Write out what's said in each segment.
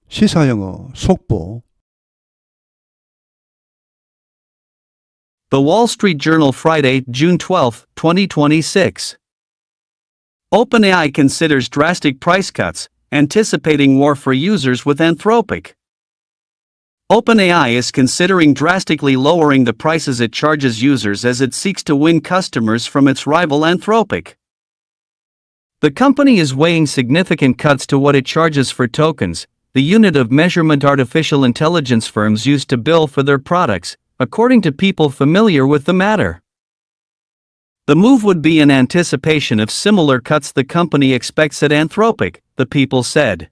시사영어 속보. The Wall Street Journal, Friday, June 12, 2026. OpenAI considers drastic price cuts, anticipating war for users with Anthropic. OpenAI is considering drastically lowering the prices it charges users as it seeks to win customers from its rival Anthropic. The company is weighing significant cuts to what it charges for tokens, the unit of measurement artificial intelligence firms use to bill for their products, according to people familiar with the matter. The move would be in anticipation of similar cuts the company expects at Anthropic, the people said.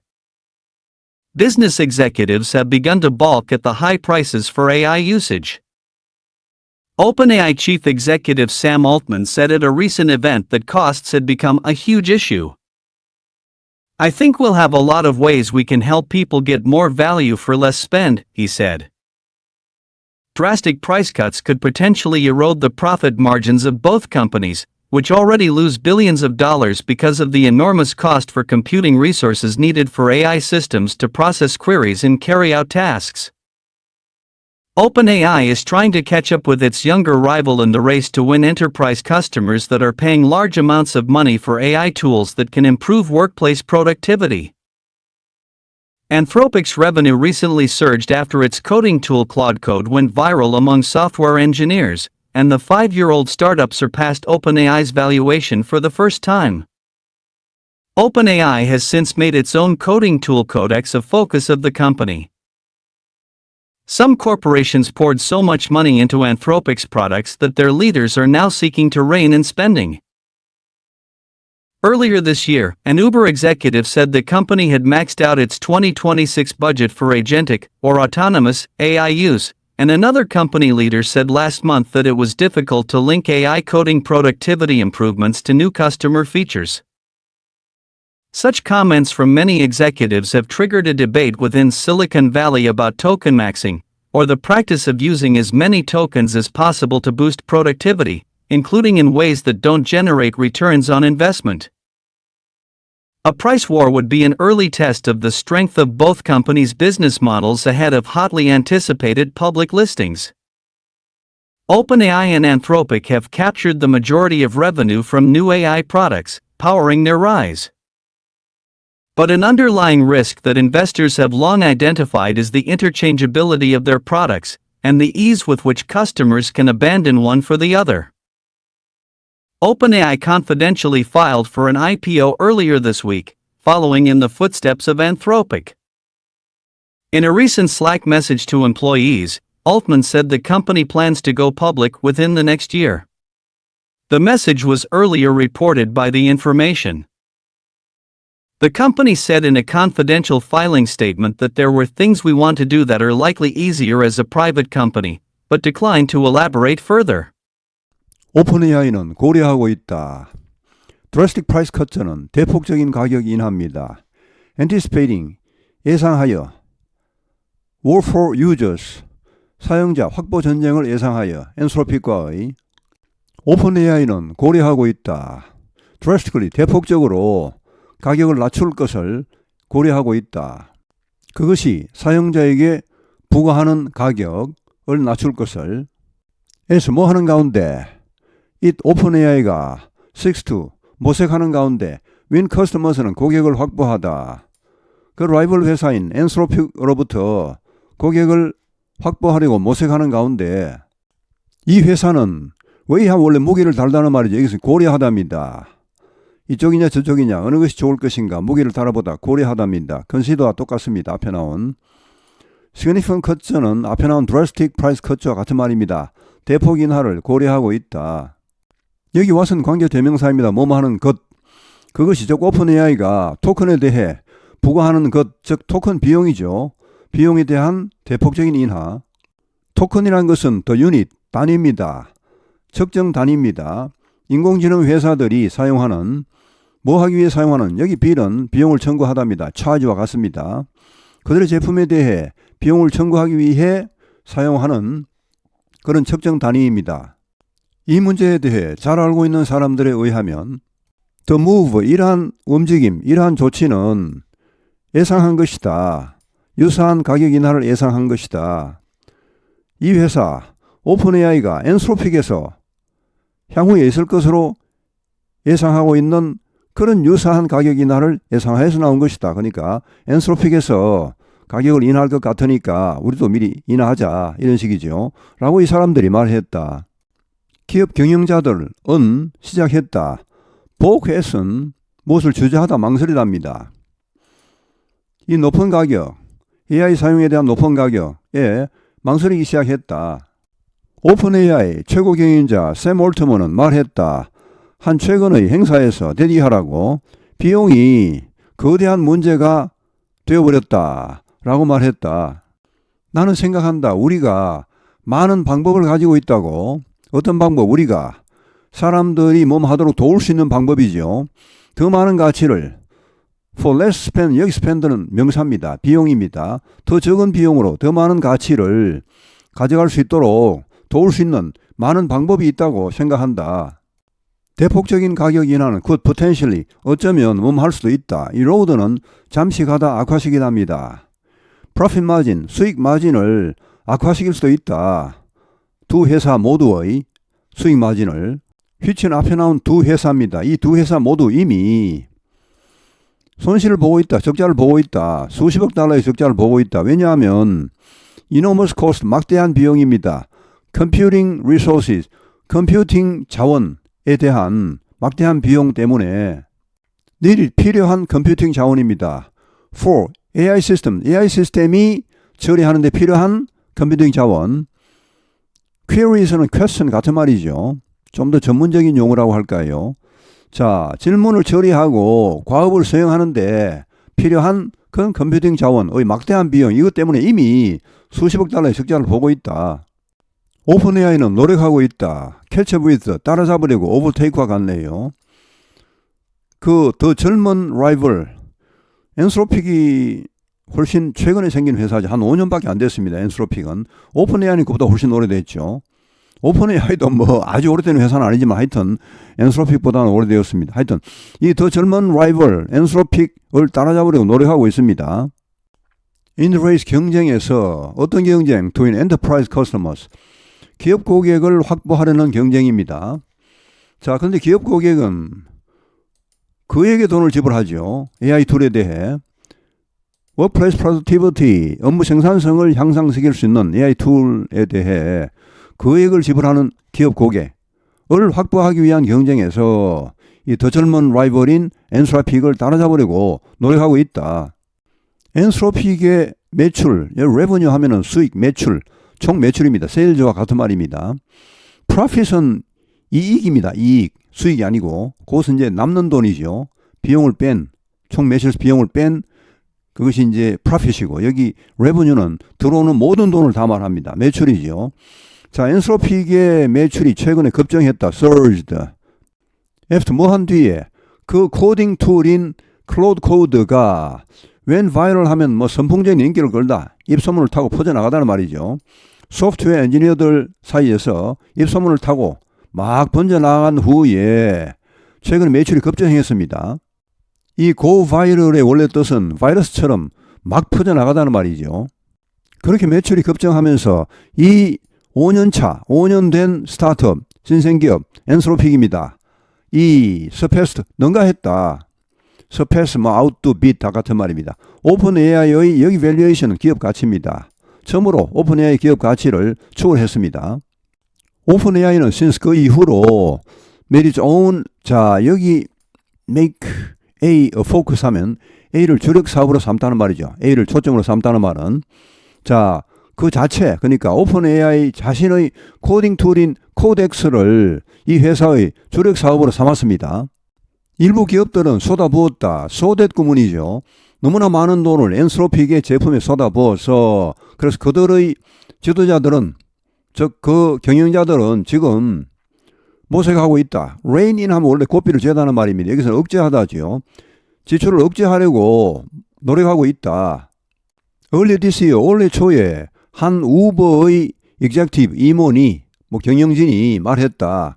Business executives have begun to balk at the high prices for AI usage. OpenAI chief executive Sam Altman said at a recent event that costs had become a huge issue. "I think we'll have a lot of ways we can help people get more value for less spend," he said. Drastic price cuts could potentially erode the profit margins of both companies, which already lose billions of dollars because of the enormous cost for computing resources needed for AI systems to process queries and carry out tasks. OpenAI is trying to catch up with its younger rival in the race to win enterprise customers that are paying large amounts of money for AI tools that can improve workplace productivity. Anthropic's revenue recently surged after its coding tool Claude Code went viral among software engineers, and the 5-year-old startup surpassed OpenAI's valuation for the first time. OpenAI has since made its own coding tool Codex a focus of the company. Some corporations poured so much money into Anthropic's products that their leaders are now seeking to rein in spending. Earlier this year, an Uber executive said the company had maxed out its 2026 budget for agentic, or autonomous, AI use, and another company leader said last month that it was difficult to link AI coding productivity improvements to new customer features. Such comments from many executives have triggered a debate within Silicon Valley about token maxing, or the practice of using as many tokens as possible to boost productivity, including in ways that don't generate returns on investment. A price war would be an early test of the strength of both companies' business models ahead of hotly anticipated public listings. OpenAI and Anthropic have captured the majority of revenue from new AI products, powering their rise. But an underlying risk that investors have long identified is the interchangeability of their products, and the ease with which customers can abandon one for the other. OpenAI confidentially filed for an IPO earlier this week, following in the footsteps of Anthropic. In a recent Slack message to employees, Altman said the company plans to go public within the next year. The message was earlier reported by The Information. The company said in a confidential filing statement that there were things we want to do that are likely easier as a private company, but declined to elaborate further. 오픈AI는 고려하고 있다. Drastic price cut는 대폭적인 가격 인하입니다. Anticipating, 예상하여. War for users, 사용자 확보 전쟁을 예상하여. Anthropic과의. 오픈AI는 고려하고 있다. Drastically, 대폭적으로 가격을 낮출 것을 고려하고 있다. 그것이 사용자에게 부과하는 가격을 낮출 것을. 에서 뭐 하는 가운데 It OpenAI가 seeks to 모색하는 가운데 win customers는 고객을 확보하다. 그 라이벌 회사인 Anthropic으로부터 고객을 확보하려고 모색하는 가운데 이 회사는 왜야 원래 무기를 달다는 말이죠. 여기서 고려하답니다. 이쪽이냐 저쪽이냐 어느 것이 좋을 것인가 무기를 달아보다 고려하답니다. 컨시더와 똑같습니다. 앞에 나온 significant cut는 앞에 나온 drastic price cut와 같은 말입니다. 대폭 인하를 고려하고 있다. 여기 와서는 관계대명사입니다. 뭐뭐 하는 것. 그것이 즉 오픈AI가 토큰에 대해 부과하는 것, 즉 토큰 비용이죠. 비용에 대한 대폭적인 인하. 토큰이라는 것은 the unit, 단위입니다. 측정 단위입니다. 인공지능 회사들이 사용하는 뭐 하기 위해 사용하는 여기 빌은 비용을 청구하답니다. 차지와 같습니다. 그들의 제품에 대해 비용을 청구하기 위해 사용하는 그런 측정 단위입니다. 이 문제에 대해 잘 알고 있는 사람들에 의하면 the move, 이러한 움직임, 이러한 조치는 예상한 것이다. 유사한 가격 인하를 예상한 것이다. 이 회사 오픈AI가 엔트로픽에서 향후에 있을 것으로 예상하고 있는 그런 유사한 가격 인하를 예상해서 나온 것이다. 그러니까 엔트로픽에서 가격을 인하할 것 같으니까 우리도 미리 인하하자 이런 식이죠. 라고 이 사람들이 말했다. 기업 경영자들은 시작했다. 보크햇은 무엇을 주저하다 망설이답니다. 이 높은 가격, AI 사용에 대한 높은 가격에 망설이기 시작했다. 오픈AI 최고 경영자 샘 올트먼은 말했다. 한 최근의 행사에서 대기하라고 비용이 거대한 문제가 되어버렸다 라고 말했다. 나는 생각한다. 우리가 많은 방법을 가지고 있다고. 어떤 방법? 우리가 사람들이 몸하도록 도울 수 있는 방법이죠. 더 많은 가치를 for less spend, 여기 spend는 명사입니다. 비용입니다. 더 적은 비용으로 더 많은 가치를 가져갈 수 있도록 도울 수 있는 많은 방법이 있다고 생각한다. 대폭적인 가격 인하는 could potentially 어쩌면 할 수도 있다. 이 로드는 잠시 가다 악화시키다 합니다. profit margin, 수익 마진을 악화시킬 수도 있다. 두 회사 모두의 수익 마진을 휘치는 앞에 나온 두 회사입니다. 이 두 회사 모두 이미 손실을 보고 있다. 적자를 보고 있다. 수십억 달러의 적자를 보고 있다. 왜냐하면 enormous cost, 막대한 비용입니다. computing resources, 컴퓨팅 자원에 대한 막대한 비용 때문에 필요한 컴퓨팅 자원입니다. for AI 시스템, AI 시스템이 처리하는 데 필요한 컴퓨팅 자원. queries는 question 같은 말이죠. 좀 더 전문적인 용어라고 할까요? 자, 질문을 처리하고 과업을 수행하는데 필요한 그런 컴퓨팅 자원의 막대한 비용, 이것 때문에 이미 수십억 달러의 적자를 보고 있다. 오픈AI는 노력하고 있다. catch up with, 따라잡으려고 overtake와 같네요. 그 더 젊은 라이벌, 엔트로픽이 훨씬 최근에 생긴 회사죠. 한 5년밖에 안 됐습니다. 엔트로픽은. 오픈AI는 그보다 훨씬 오래됐죠. 오픈AI도 뭐 아주 오래된 회사는 아니지만 하여튼 엔트로픽보다는 오래되었습니다. 하여튼 이 더 젊은 라이벌 엔트로픽을 따라잡으려고 노력하고 있습니다. In the race 경쟁에서 어떤 경쟁? To win enterprise customers. 기업 고객을 확보하려는 경쟁입니다. 자, 그런데 기업 고객은 그에게 돈을 지불하죠. AI 툴에 대해. Workplace productivity, 업무 생산성을 향상시킬 수 있는 AI 툴에 대해 거액을 지불하는 기업 고객을 확보하기 위한 경쟁에서 이 더 젊은 라이벌인 엔트로픽을 따라잡으려고 노력하고 있다. 엔트로픽의 매출, 레버뉴 하면은 수익, 매출, 총 매출입니다. 세일즈와 같은 말입니다. profit은 이익입니다. 이익, 수익이 아니고 그것은 이제 남는 돈이죠. 비용을 뺀, 총 매출에서 비용을 뺀 그것이 이제 profit이고 여기 revenue는 들어오는 모든 돈을 다 말합니다. 매출이죠. 자, 엔트로픽의 매출이 최근에 급증했다. surged. after 뭐 한 뒤에 그 코딩 툴인 클로드 코드가 웬 바이럴 하면 뭐 선풍적인 인기를 끌다. 입소문을 타고 퍼져나가다는 말이죠. 소프트웨어 엔지니어들 사이에서 입소문을 타고 막 번져나간 후에 최근에 매출이 급증했습니다. 이 고 바이럴의 원래 뜻은 바이러스처럼 막 퍼져나가다는 말이죠. 그렇게 매출이 급증하면서 이 5년 된 스타트업, 신생기업, 엔트로픽입니다. 이 surpassed, 능가했다. surpass, outdo, beat 다 같은 말입니다. 오픈AI의 여기 밸류에이션은 기업 가치입니다. 처음으로 오픈AI 기업 가치를 추월했습니다. 오픈AI는 since 그 이후로 made its own, 자, 여기 make A a focus 하면 A를 주력 사업으로 삼다는 말이죠. A를 초점으로 삼다는 말은 자, 그 자체, 그러니까 오픈AI 자신의 코딩 툴인 코덱스를 이 회사의 주력 사업으로 삼았습니다. 일부 기업들은 쏟아부었다. 소댓 구문이죠. 너무나 많은 돈을 엔트로픽의 제품에 쏟아부어서 그래서 그들의 지도자들은 즉 그 경영자들은 지금 모색하고 있다. rein-in 하면 원래 고삐를 죄다는 말입니다. 여기서는 억제하다죠. 지출을 억제하려고 노력하고 있다. early this year, 올해 초에 한 우버의 executive 임원이 뭐 경영진이 말했다.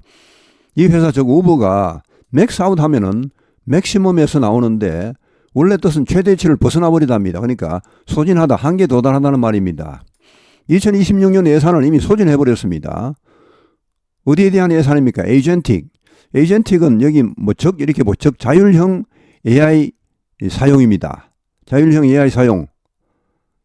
이 회사 저 우버가 맥스 아웃 하면은 맥시멈에서 나오는데 원래 뜻은 최대치를 벗어나 버리답니다. 그러니까 소진하다, 한계에 도달한다는 말입니다. 2026년 예산을 이미 소진해 버렸습니다. 어디에 대한 예산입니까? 에이전틱. 에이전틱은 여기 이렇게 자율형 AI 사용입니다. 자율형 AI 사용.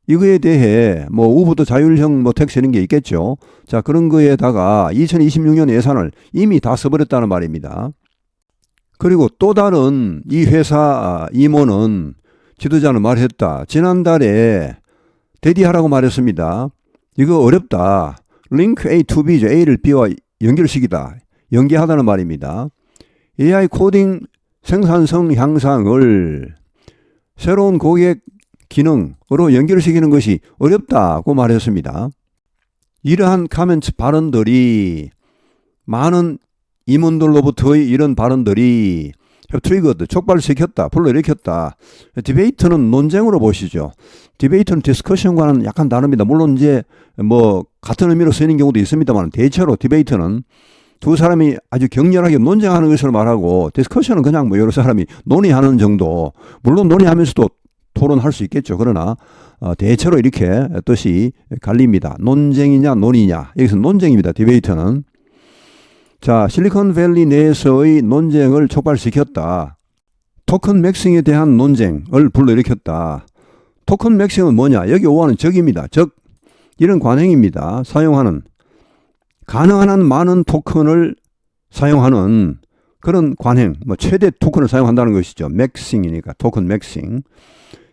이거에 대해 우버도 자율형 택시 이런 게 있겠죠. 자, 그런 거에다가 2026년 예산을 이미 다 써버렸다는 말입니다. 그리고 또 다른 이 회사 임원은 지도자는 말했다. 지난달에 대디하라고 말했습니다. 이거 어렵다. 링크 A to B죠. A를 B와 연결시키다. 연계하다는 말입니다. AI 코딩 생산성 향상을 새로운 고객 기능으로 연결시키는 것이 어렵다고 말했습니다. 이러한 카멘트 발언들이 많은 임원들로부터의 이런 발언들이 트리거드, 촉발시켰다, 불러일으켰다. 디베이트는 논쟁으로 보시죠. 디베이트는 디스커션과는 약간 다릅니다. 물론 이제 같은 의미로 쓰이는 경우도 있습니다만 대체로 디베이트는 두 사람이 아주 격렬하게 논쟁하는 것을 말하고 디스커션은 그냥 여러 사람이 논의하는 정도. 물론 논의하면서도 토론할 수 있겠죠. 그러나 대체로 이렇게 뜻이 갈립니다. 논쟁이냐 논의냐. 여기서 논쟁입니다. 디베이트는. 자, 실리콘밸리 내에서의 논쟁을 촉발시켰다. 토큰 맥싱에 대한 논쟁을 불러일으켰다. 토큰 맥싱은 뭐냐? 여기 오하는 적입니다. 적. 이런 관행입니다. 사용하는. 가능한 한 많은 토큰을 사용하는 그런 관행. 최대 토큰을 사용한다는 것이죠. 맥싱이니까 토큰 맥싱.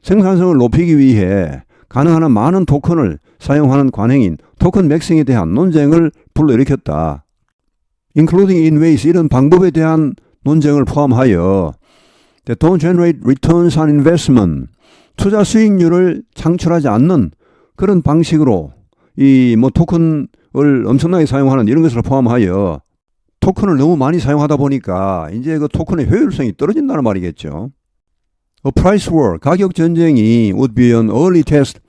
생산성을 높이기 위해 가능한 한 많은 토큰을 사용하는 관행인 토큰 맥싱에 대한 논쟁을 불러일으켰다. including in ways 이런 방법에 대한 논쟁을 포함하여 that don't generate returns on investment 투자 수익률을 창출하지 않는 그런 방식으로 토큰을 엄청나게 사용하는 이런 것을 포함하여 토큰을 너무 많이 사용하다 보니까 이제 그 토큰의 효율성이 떨어진다는 말이겠죠. A price war 가격 전쟁이 would be an early test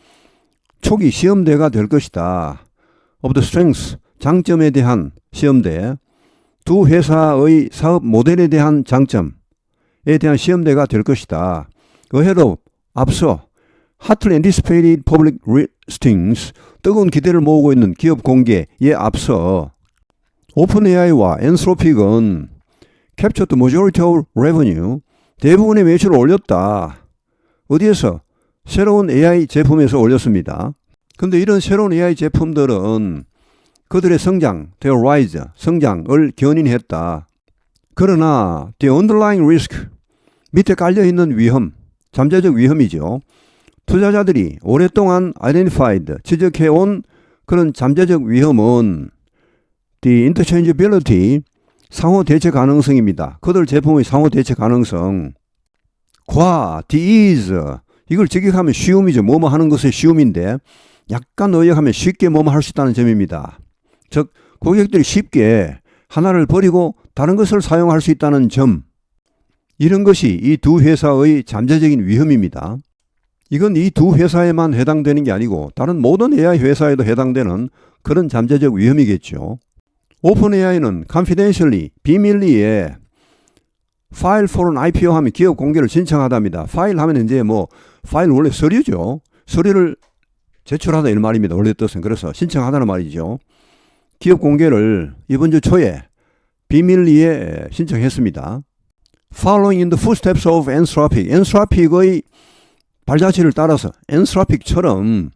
초기 시험대가 될 것이다. of the strengths 장점에 대한 시험대 두 회사의 사업 모델에 대한 장점에 대한 시험대가 될 것이다. ahead of 앞서 hotly anticipated public listings 뜨거운 기대를 모으고 있는 기업 공개에 앞서 오픈AI와 엔스로픽은 captured the majority of revenue 대부분의 매출을 올렸다. 어디에서? 새로운 AI 제품에서 올렸습니다. 근데 이런 새로운 AI 제품들은 그들의 성장, their rise, 성장을 견인했다. 그러나 the underlying risk, 밑에 깔려있는 위험, 잠재적 위험이죠. 투자자들이 오랫동안 identified, 지적해온 그런 잠재적 위험은 the interchangeability, 상호 대체 가능성입니다. 그들 제품의 상호 대체 가능성. 과, the ease, 이걸 직역하면 쉬움이죠. 뭐뭐 하는 것의 쉬움인데 약간 의역하면 쉽게 뭐뭐 할 수 있다는 점입니다. 즉 고객들이 쉽게 하나를 버리고 다른 것을 사용할 수 있다는 점. 이런 것이 이 두 회사의 잠재적인 위험입니다. 이건 이 두 회사에만 해당되는 게 아니고 다른 모든 AI 회사에도 해당되는 그런 잠재적 위험이겠죠. 오픈AI는 confidentially, 비밀리에 file for an IPO 하면 기업 공개를 신청하답니다. 파일 하면 이제 파일 원래 서류죠. 서류를 제출하다 이런 말입니다. 원래 뜻은. 그래서 신청하다는 말이죠. 기업 공개를 이번 주 초에 비밀리에 신청했습니다. Following in the footsteps of Anthropic. Anthropic의 발자취를 따라서 Anthropic처럼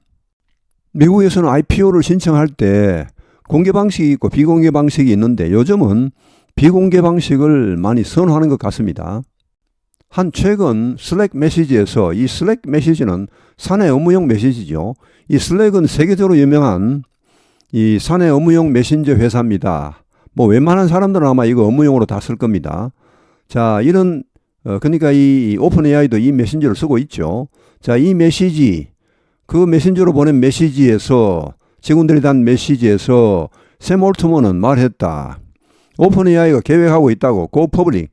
미국에서는 IPO를 신청할 때 공개 방식이 있고 비공개 방식이 있는데 요즘은 비공개 방식을 많이 선호하는 것 같습니다. 한 최근 슬랙 메시지에서 이 슬랙 메시지는 사내 업무용 메시지죠. 이 슬랙은 세계적으로 유명한 이 사내 업무용 메신저 회사입니다. 웬만한 사람들은 아마 이거 업무용으로 다 쓸 겁니다. 자, 이런 그러니까 이 오픈AI도 이 메신저를 쓰고 있죠. 자, 이 메시지 그 메신저로 보낸 메시지에서 직원들이 단 메시지에서 샘 올트먼은 말했다. 오픈AI가 계획하고 있다고. Go public.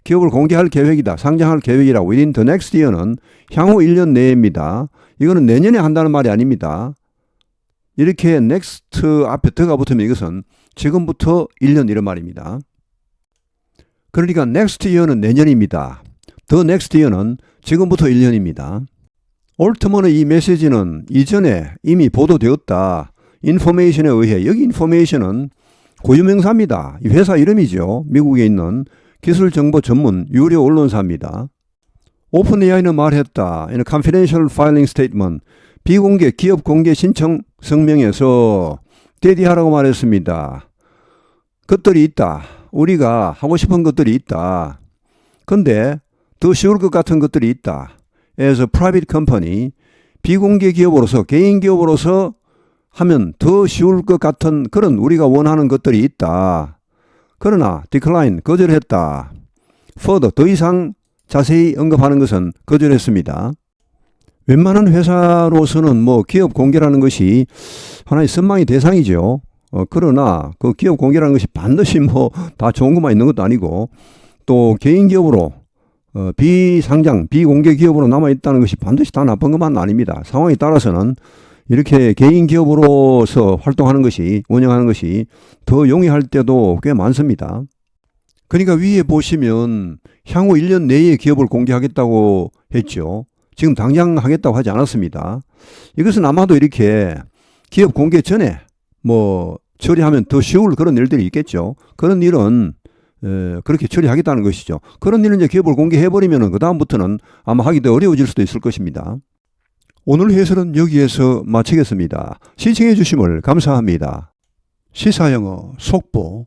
기업을 공개할 계획이다. 상장할 계획이라고. Within the next year는 향후 1년 내입니다. 이거는 내년에 한다는 말이 아닙니다. 이렇게 next 앞에 더가 붙으면 이것은 지금부터 1년 이런 말입니다. 그러니까 next year는 내년입니다. The next year는 지금부터 1년입니다. 올트먼의 이 메시지는 이전에 이미 보도되었다. 인포메이션에 의해, 여기 인포메이션은 고유명사입니다. 이 회사 이름이죠. 미국에 있는 기술정보 전문 유료 언론사입니다. 오픈AI는 말했다. In a confidential filing statement, 비공개 기업 공개 신청 성명에서 대디하라고 말했습니다. 것들이 있다. 우리가 하고 싶은 것들이 있다. 근데 더 쉬울 것 같은 것들이 있다. As a private company, 비공개 기업으로서, 개인 기업으로서 하면 더 쉬울 것 같은 그런 우리가 원하는 것들이 있다. 그러나 decline, 거절했다. further, 더 이상 자세히 언급하는 것은 거절했습니다. 웬만한 회사로서는 뭐 기업 공개라는 것이 하나의 선망의 대상이죠. 그러나 그 기업 공개라는 것이 반드시 뭐 다 좋은 것만 있는 것도 아니고 또 개인 기업으로 비상장, 비공개 기업으로 남아있다는 것이 반드시 다 나쁜 것만 아닙니다. 상황에 따라서는 이렇게 개인 기업으로서 활동하는 것이, 운영하는 것이 더 용이할 때도 꽤 많습니다. 그러니까 위에 보시면 향후 1년 내에 기업을 공개하겠다고 했죠. 지금 당장 하겠다고 하지 않았습니다. 이것은 아마도 이렇게 기업 공개 전에 뭐 처리하면 더 쉬울 그런 일들이 있겠죠. 그런 일은 그렇게 처리하겠다는 것이죠. 그런 일은 이제 기업을 공개해버리면 그 다음부터는 아마 하기 더 어려워질 수도 있을 것입니다. 오늘 해설은 여기에서 마치겠습니다. 시청해 주심을 감사합니다. 시사영어 속보